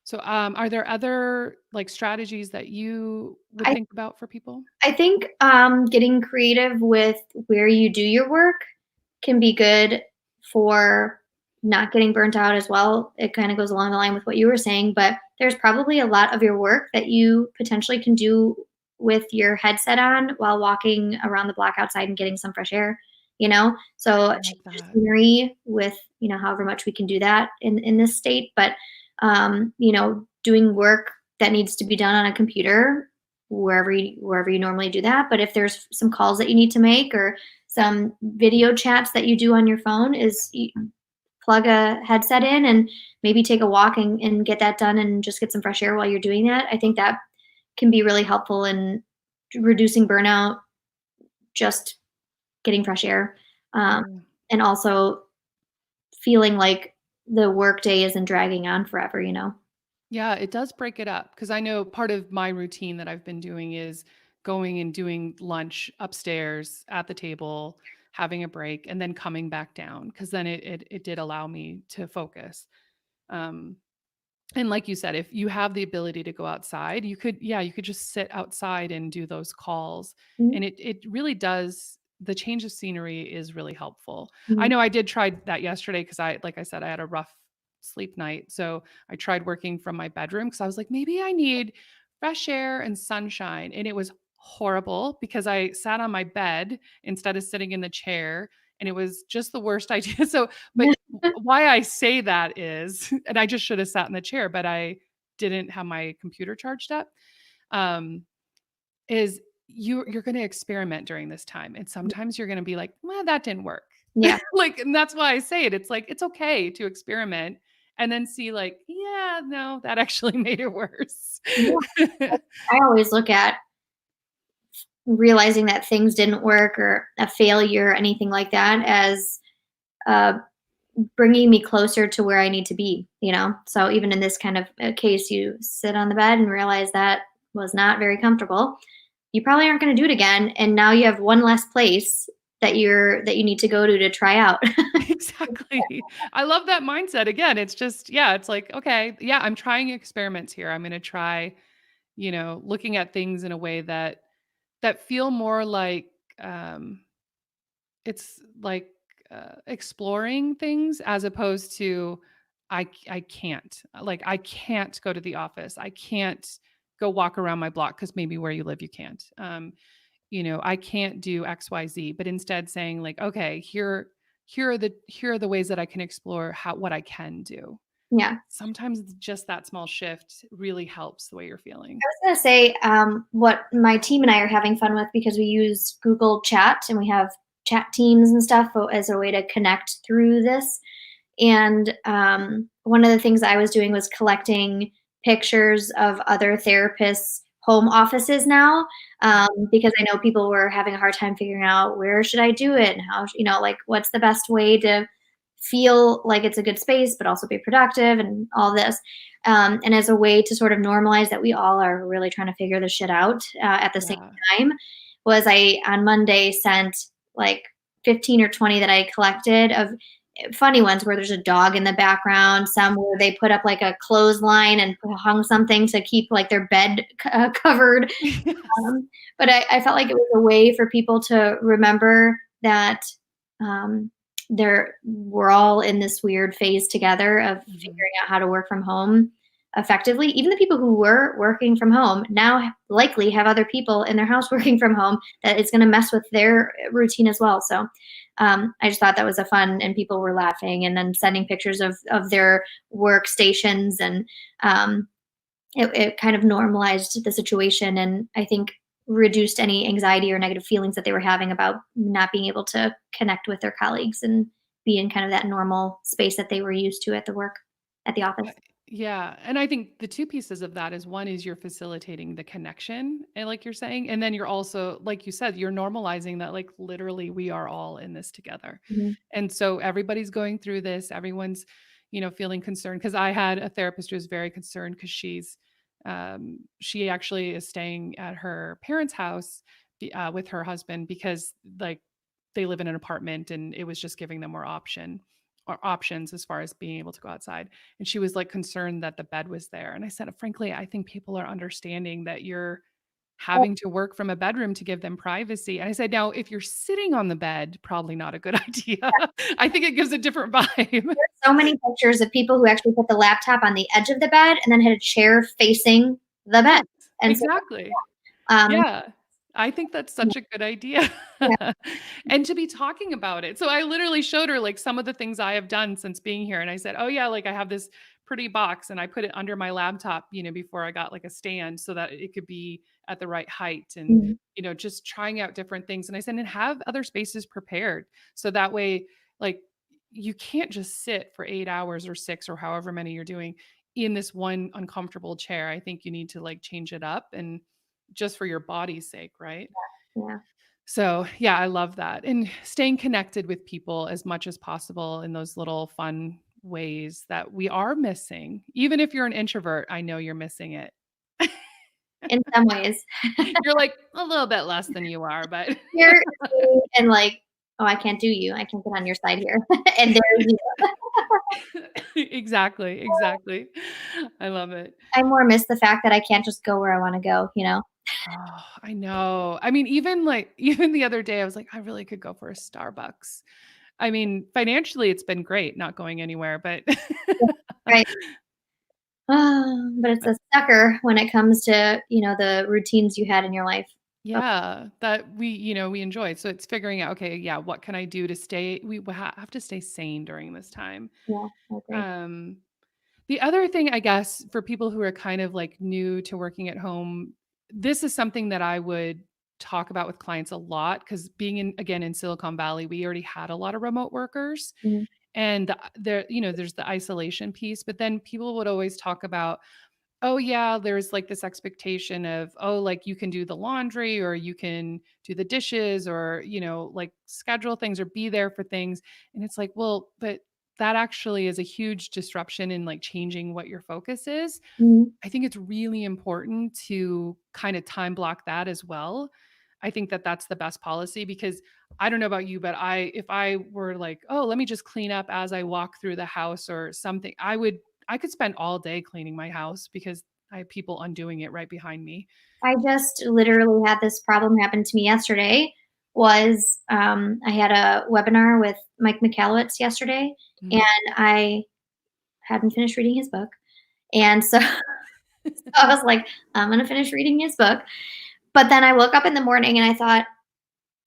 So, are there other, like, strategies that you would I think about for people? I think, getting creative with where you do your work can be good for not getting burnt out as well. It kinda goes along the line with what you were saying, but there's probably a lot of your work that you potentially can do with your headset on while walking around the block outside and getting some fresh air, you know? So, I change like your that. scenery with, however much we can do that in this state, but doing work that needs to be done on a computer wherever you normally do that. But if there's some calls that you need to make or some video chats that you do on your phone, is you plug a headset in and maybe take a walk and get that done and just get some fresh air while you're doing that. I think that can be really helpful in reducing burnout, just getting fresh air, um, Yeah. and also feeling like the workday isn't dragging on forever. Yeah, it does break it up because I know part of my routine that I've been doing is going and doing lunch upstairs at the table, having a break, and then coming back down because then it did allow me to focus. Um, and like you said, if you have the ability to go outside, you could just sit outside and do those calls. Mhm, And it really does, the change of scenery is really helpful. I mhm. know I did try that yesterday because like I said, I had a rough sleep night. So I tried working from my bedroom because I was like, maybe I need fresh air and sunshine. And it was horrible because I sat on my bed instead of sitting in the chair. And it was just the worst idea. So, but why I say that is, and I just should have sat in the chair, but I didn't have my computer charged up, um, is you're gonna experiment during this time, and sometimes you're gonna be like, "Well, that didn't work." Yeah. Like, and that's why I say it. It's like, it's okay to experiment and then see like, "Yeah, no, that actually made it worse." Yeah. I always look at realizing that things didn't work or a failure or anything like that as, uh, bringing me closer to where I need to be? So even in this kind of case, you sit on the bed and realize that was not very comfortable. You probably aren't going to do it again, and now you have one less place that you need to go to try out. Exactly. I love that mindset. Again, it's just, yeah, it's like, okay, yeah, I'm trying experiments here. I'm gonna try, looking at things in a way that feel more like, um, it's like, exploring things as opposed to I can't. Like, I can't go to the office. I can't go walk around my block because maybe where you live, you can't. I can't do XYZ, but instead saying like, okay, here are the ways that I can explore what I can do. Yeah. Sometimes just that small shift really helps the way you're feeling. I was gonna say, what my team and I are having fun with because we use Google Chat and we have chat teams and stuff as a way to connect through this. And one of the things I was doing was collecting pictures of other therapists' home offices now, because I know people were having a hard time figuring out where should I do it and like what's the best way to feel like it's a good space, but also be productive and all this. And as a way to sort of normalize that we all are really trying to figure this shit out at the same Yeah. time, was I on Monday sent like 15 or 20 that I collected of funny ones where there's a dog in the background, some where they put up like a clothesline and hung something to keep like their bed covered. Yes. But I felt like it was a way for people to remember that um, we're all in this weird phase together of Mhm. figuring out how to work from home effectively. Even the people who were working from home now likely have other people in their house working from home that it's going to mess with their routine as well. So I just thought that was a fun, and people were laughing and then sending pictures of their workstations, and um, it kind of normalized the situation, and I think reduced any anxiety or negative feelings that they were having about not being able to connect with their colleagues and be in kind of that normal space that they were used to at the office. Uh, Yeah, and I think the two pieces of that is one is you're facilitating the connection, and like you're saying, and then you're also, like you said, you're normalizing that like literally we are all in this together. Mhm. And so everybody's going through this, everyone's, feeling concerned because I had a therapist who was very concerned because she actually is staying at her parents' house with her husband because like they live in an apartment and it was just giving them more options as far as being able to go outside. And she was like concerned that the bed was there. And I said, frankly, I think people are understanding that you're having to work from a bedroom to give them privacy. And I said, now, if you're sitting on the bed, probably not a good idea. I think it gives a different vibe. So many pictures of people who actually put the laptop on the edge of the bed and then had a chair facing the bed. Yes, And so, exactly. um, Yeah. I think that's yeah, such a good idea. yeah, And to be talking about it. So I literally showed her like some of the things I have done since being here. And I said, oh, yeah, like I have this pretty box and I put it under my laptop, before I got like a stand so that it could be at the right height and, Mhm. just trying out different things. And I said, and have other spaces prepared. So that way, like, you can't just sit for 8 hours or 6 or however many you're doing in this one uncomfortable chair. I think you need to like change it up and just for your body's sake, right? Yeah. So, yeah, I love that. And staying connected with people as much as possible in those little fun ways that we are missing. Even if you're an introvert, I know you're missing it. In some ways. You're like a little bit less than you are, but Here and like, "Oh, I can't do you. I can't get on your side here." And there's you. exactly, exactly. I love it. I more miss the fact that I can't just go where I wanna go, you know? Oh, I know. I mean, even like even the other day, I was like, I really could go for a Starbucks. I mean, financially, it's been great not going anywhere, but Right. But it's a sucker when it comes to, the routines you had in your life. Oh, yeah, that we enjoy. So it's figuring out, okay, yeah, what can I do to stay have to stay sane during this time. yeah, I agree. Um, the other thing, I guess, for people who are kind of like new to working at home, this is something that I would talk about with clients a lot because being again in Silicon Valley, we already had a lot of remote workers Mhm, and there's the isolation piece, but then people would always talk about, oh yeah, there's like this expectation of, oh, like you can do the laundry or you can do the dishes or, like schedule things or be there for things. And it's like, well, but that actually is a huge disruption in like changing what your focus is. mhm. I think it's really important to kind of time block that as well. I think that that's the best policy because I don't know about you, but if I were like, oh, let me just clean up as I walk through the house or something, I could spend all day cleaning my house because I have people undoing it right behind me. I just literally had this problem happen to me yesterday. I had a webinar with Mike Michalowicz yesterday, and Mhm. I hadn't finished reading his book, and so I was like, "I'm gonna finish reading his book," but then I woke up in the morning and I thought,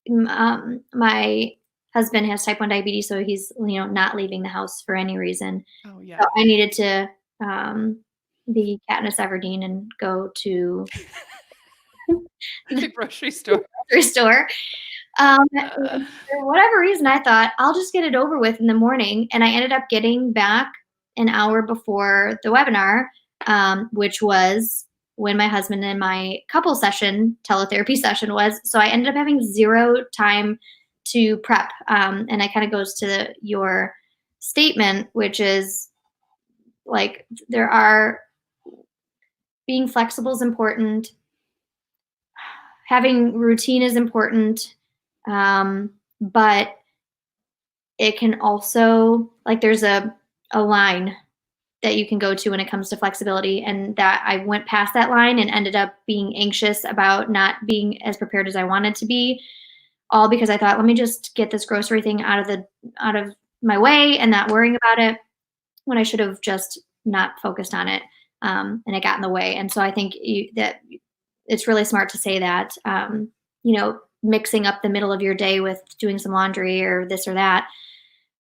my husband has type 1 diabetes, so he's, not leaving the house for any reason. Oh So yeah. I needed to, be Katniss Everdeen and go to the The grocery store. grocery store. And for whatever reason, I thought, "I'll just get it over with in the morning," and I ended up getting back an hour before the webinar, which was when my husband and my couple session, teletherapy session was, so I ended up having 0 time to prep, and that kinda goes to your statement, which is, like, being flexible is important, having routine is important, but it can also like there's a line that you can go to when it comes to flexibility, and that I went past that line and ended up being anxious about not being as prepared as I wanted to be, all because I thought, let me just get this grocery thing out of my way and not worrying about it, when I should have just not focused on it, and it got in the way. And so I think that it's really smart to say that, mixing up the middle of your day with doing some laundry or this or that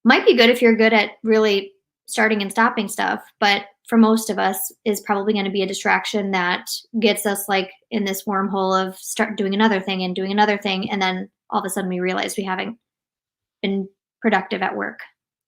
might be good if you're good at really starting and stopping stuff, but for most of us is probably going to be a distraction that gets us like in this wormhole of start doing another thing and doing another thing, and then all of a sudden we realize we haven't been productive at work.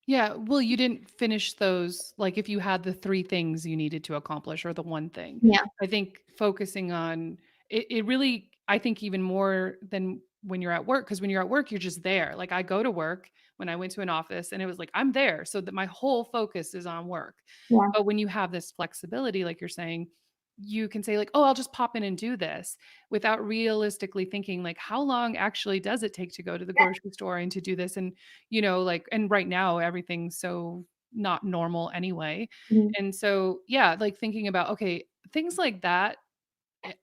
Yeah, well, you didn't finish those like, if you had the 3 things you needed to accomplish or the 1 thing. Yeah. I think focusing on it really I think even more than when you're at work, because when you're at work, you're just there. Like, I go to work when I went to an office, and it was like, I'm there, so that my whole focus is on work. Yeah. But when you have this flexibility, like you're saying, you can say like, "Oh, I'll just pop in and do this," without realistically thinking like, "How long actually does it take to go to the Yeah. grocery store and to do this?" And like and right now everything's so not normal anyway. Mhm. And so, yeah, like thinking about, okay, things like that,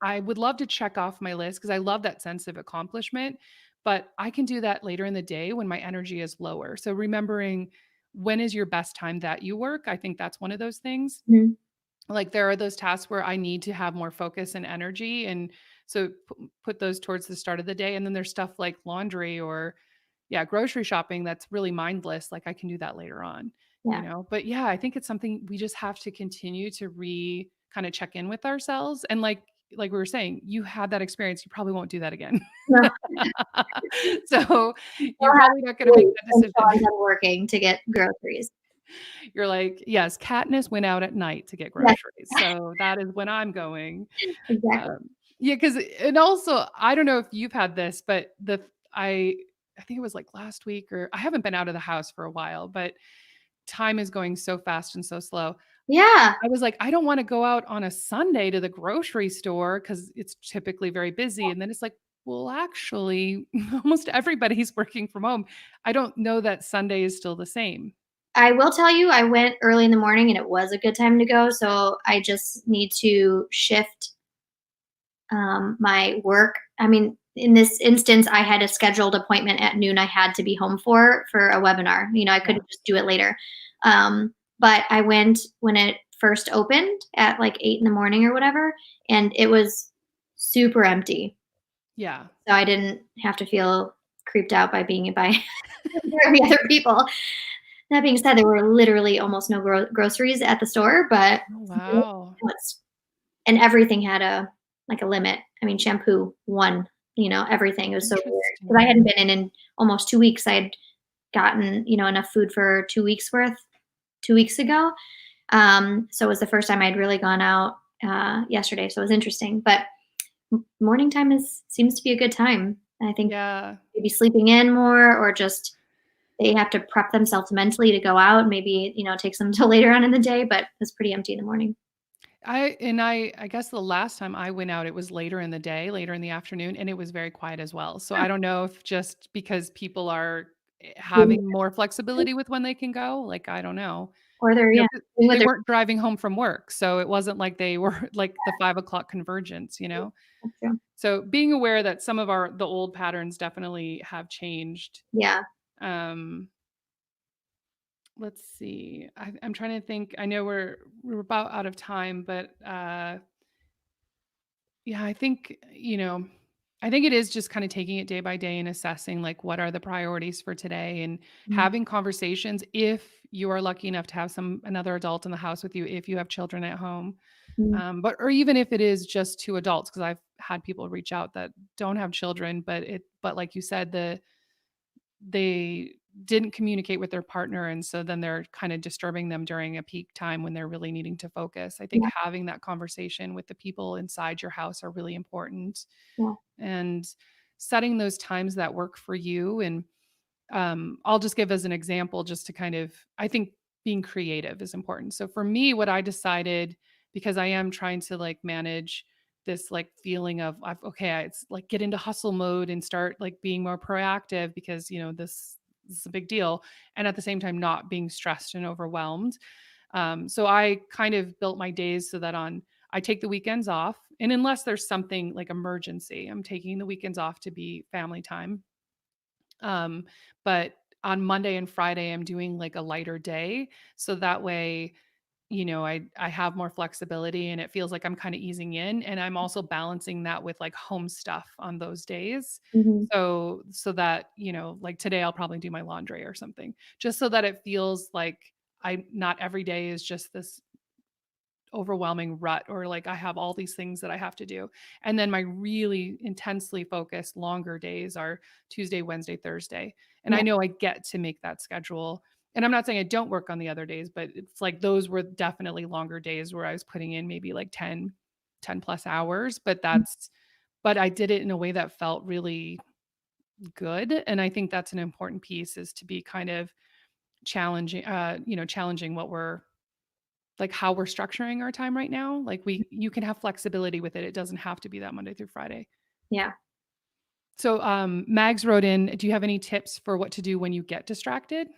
I would love to check off my list because I love that sense of accomplishment, but I can do that later in the day when my energy is lower. So remembering when is your best time that you work, I think that's one of those things. Mhm. Like there are those tasks where I need to have more focus and energy and so put those towards the start of the day and then there's stuff like laundry or yeah, grocery shopping that's really mindless, like I can do that later on. Yeah. But yeah, I think it's something we just have to continue to kind of check in with ourselves. And like we were saying, you had that experience, you probably won't do that again. No, So you're still have probably to not going to make wait that until I'm decision. done working to get groceries. You're like, yes, Katniss went out at night to get Yes, groceries. So that is when I'm going. exactly. Yeah, because and also I don't know if you've had this, but I I think it was like last week, or I haven't been out of the house for a while, but time is going so fast and so slow. Yeah. I was like, I don't wanna go out on a Sunday to the grocery store because it's typically very busy, and then it's like, well, actually, almost everybody's working from home. I don't know that Sunday is still the same. I will tell you, I went early in the morning and it was a good time to go. So I just need to shift my work. I mean, in this instance, I had a scheduled appointment at noon I had to be home for a webinar. I Yeah. couldn't just do it later. But I went when it first opened at like 8 in the morning or whatever, and it was super empty. Yeah. So I didn't have to feel creeped out by being by the other people. That being said, there were literally almost no groceries at the store, but Oh, wow. it's and everything had a limit. I mean, shampoo, 1, everything. It was so weird because I Interesting. hadn't been in almost 2 weeks. I'd gotten, enough food for 2 weeks worth 2 weeks ago. So it was the first time I'd really gone out, yesterday, so it was interesting, but morning time is seems to be a good time. I think Yeah. maybe sleeping in more or just they have to prep themselves mentally to go out. Maybe, it takes them till later on in the day, but it's pretty empty in the morning. I guess the last time I went out, it was later in the day, later in the afternoon, and it was very quiet as well. So I don't know if just because people are having more flexibility with when they can go, like, I don't know. Or they're, yeah, 'Cause doing what they they're weren't driving home from work, so it wasn't like they were like the 5 o'clock convergence, you know? that's true. So being aware that some of the old patterns definitely have changed. Yeah. Um, let's see. I'm trying to think. I know we're about out of time, but yeah, I think it is just kind of taking it day by day and assessing like what are the priorities for today and Mm, having conversations if you are lucky enough to have another adult in the house with you, if you have children at home. mm, But or even if it is just two adults, because I've had people reach out that don't have children, but like you said, they didn't communicate with their partner, and so then they're kind of disturbing them during a peak time when they're really needing to focus. I think yeah, having that conversation with the people inside your house are really important, yeah, and setting those times that work for you. And I'll just give as an example just to kind of, I think being creative is important. So for me, what I decided, because I am trying to like manage this like feeling of okay, it's like get into hustle mode and start like being more proactive because this is a big deal, and at the same time not being stressed and overwhelmed. So I kind of built my days so that I take the weekends off, and unless there's something like emergency, I'm taking the weekends off to be family time. um, but on Monday and Friday, I'm doing like a lighter day. So that way, I have more flexibility and it feels like I'm kind of easing in. And I'm also balancing that with like home stuff on those days. mhm, So that, like today I'll probably do my laundry or something, just so that it feels like I not every day is just this overwhelming rut or like I have all these things that I have to do. And then my really intensely focused longer days are Tuesday, Wednesday, Thursday. And I yeah, know I get to make that schedule. And I'm not saying I don't work on the other days, but it's like those were definitely longer days where I was putting in maybe like 10 plus hours, but I did it in a way that felt really good. And I think that's an important piece, is to be kind of challenging what we're like how we're structuring our time right now. Like you can have flexibility with it. It doesn't have to be that Monday through Friday. yeah. So Mags wrote in, do you have any tips for what to do when you get distracted?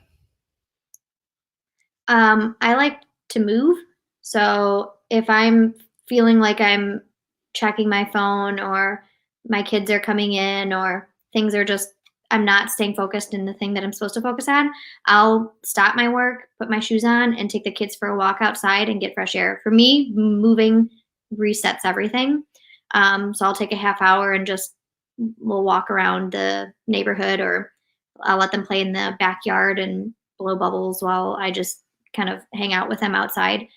I like to move. So if I'm feeling like I'm checking my phone or my kids are coming in or things are just, I'm not staying focused in the thing that I'm supposed to focus on, I'll stop my work, put my shoes on, and take the kids for a walk outside and get fresh air. For me, moving resets everything. So I'll take a half hour and just we'll walk around the neighborhood or I'll let them play in the backyard and blow bubbles while I just kind of hang out with him outside.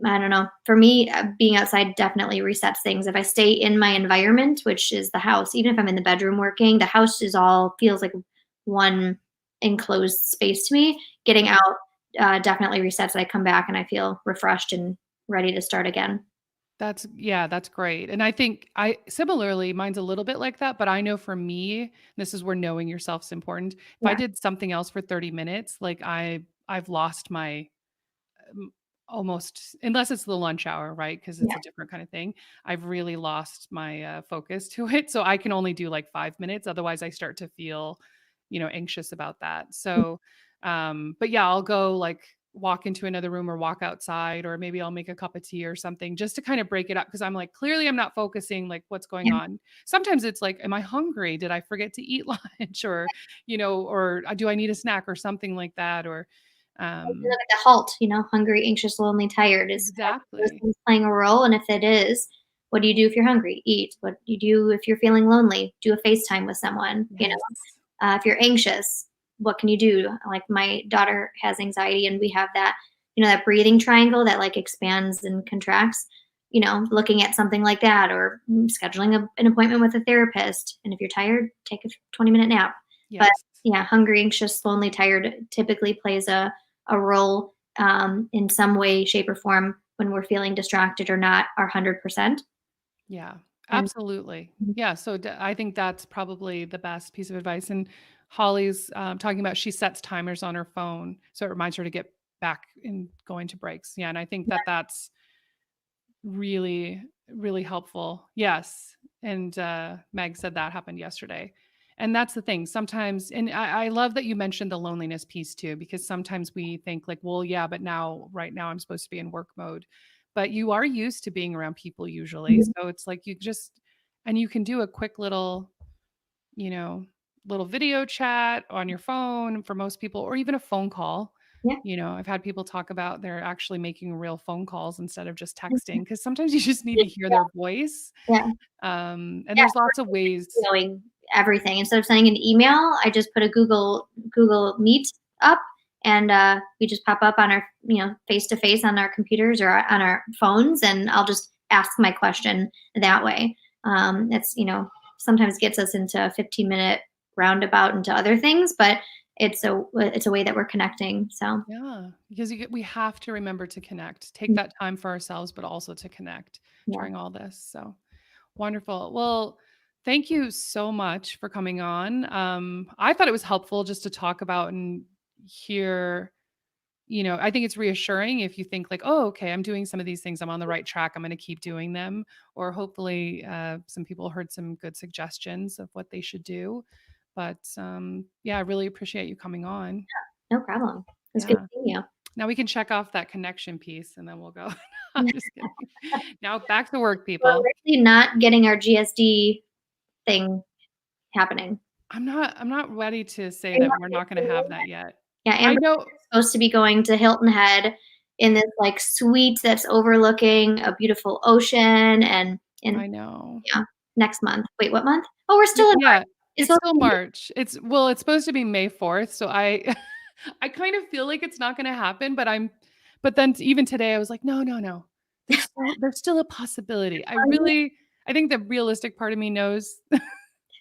I don't know. For me, being outside definitely resets things. If I stay in my environment, which is the house, even if I'm in the bedroom working, the house is all feels like one enclosed space to me. Getting Yeah. out definitely resets. I come back and I feel refreshed and ready to start again. Yeah, that's great. And I think I similarly, mine's a little bit like that, but I know for me, this is where knowing yourself is important. If I Yeah. did something else for 30 minutes, like I've lost my almost, unless it's the lunch hour, right? Because it's Yeah. a different kind of thing. I've really lost my focus to it. So I can only do like 5 minutes. Otherwise, I start to feel, anxious about that. So, but yeah, I'll go like walk into another room or walk outside, or maybe I'll make a cup of tea or something just to kind of break it up. Cause I'm like, clearly I'm not focusing like what's going Yeah. on. Sometimes it's like, am I hungry? Did I forget to eat lunch? Or do I need a snack or something like that? Or, If you um, look at the halt, hungry, anxious, lonely, tired. Is that those exactly. things playing a role? And if it is, what do you do if you're hungry? Eat. What do you do if you're feeling lonely? Do a FaceTime with someone. Yes. If you're anxious, what can you do? Like my daughter has anxiety, and we have that, that breathing triangle that like expands and contracts. Looking at something like that, or scheduling an appointment with a therapist. And if you're tired, take a 20-minute nap. But Yes. yeah, hungry, anxious, lonely, tired typically plays a role in some way, shape, or form when we're feeling distracted or not our 100%. Yeah. And Absolutely. Yeah. So I think that's probably the best piece of advice. And Holly's talking about she sets timers on her phone so it reminds her to get back in going to breaks. Yeah. And I think that that's really, really helpful. Yes. And Meg said that happened yesterday. And that's the thing. Sometimes, and I love that you mentioned the loneliness piece too, because sometimes we think like, well, yeah, but right now I'm supposed to be in work mode. But you are used to being around people usually. Mhm. So it's like and you can do a quick you know, little video chat on your phone for most people, or even a phone call. Yeah. I've had people talk about they're actually making real phone calls instead of just texting because sometimes you just need to hear Yeah. their voice. Yeah. And Yeah. there's lots of ways. Knowing everything. Instead of sending an email, I just put a Google Meet up, and we just pop up on our face to face on our computers or on our phones, and I'll just ask my question that way. It's sometimes gets us into a 15-minute roundabout into other things, but it's a way that we're connecting. So Yeah, because we have to remember to connect, take mm, that time for ourselves, but also to connect yeah, during all this. So wonderful. Well, thank you so much for coming on. I thought it was helpful just to talk about and hear. I think it's reassuring if you think like, oh, okay, I'm doing some of these things. I'm on the right track. I'm going to keep doing them. Or hopefully, some people heard some good suggestions of what they should do. But yeah, I really appreciate you coming on. no problem. It's good Yeah. seeing you. Now we can check off that connection piece and then we'll go. I'm just kidding. Now back to work, We're people. actually not getting our GSD thing happening. I'm not ready to say that we're not going to have that yet. Yeah, I Amber know. is supposed to be going to Hilton Head in this, like, suite that's overlooking a beautiful ocean, and I in know. yeah, next month. Wait, what month? Oh, we're still in March. Yeah, It's it's supposed still to be March. It's supposed to be May 4th, so I I kind of feel like it's not gonna happen, but then even today I was like, "No, no, no. There's still a possibility." I think the realistic part of me knows,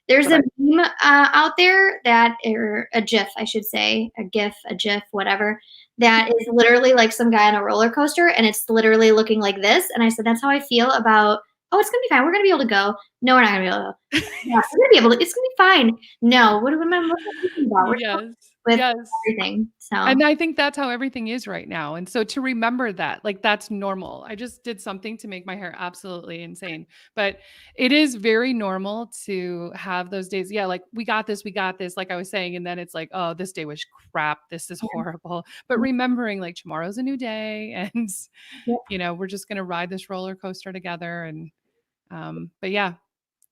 There's but a meme, out there that, or a GIF, I should say, a GIF, a GIF, whatever, that is literally like some guy on a roller coaster, and it's literally looking like this, and I said, "That's how I feel about, oh, it's gonna be fine. We're gonna be able to go." "No, we're not gonna be able to go." "Yeah, we're gonna be able to. It's gonna be fine." "No, what am I thinking about? We're still yes, with yes. everything." So, And I think that's how everything is right now, and so to remember that, like, that's normal. I just did something to make my hair absolutely insane, but it is very normal to have those days. Yeah, like, we got this," like I was saying, and then it's like, "Oh, this day was crap. This is yeah, horrible." But remembering, like, tomorrow's a new day, and, yeah, we're just gonna ride this roller coaster together, and, but yeah,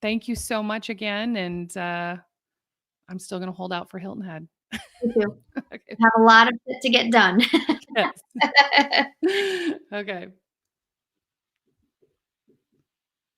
thank you so much again, and, I'm still gonna hold out for Hilton Head. me too. Okay, Have a lot of shit to get done. yes. Okay.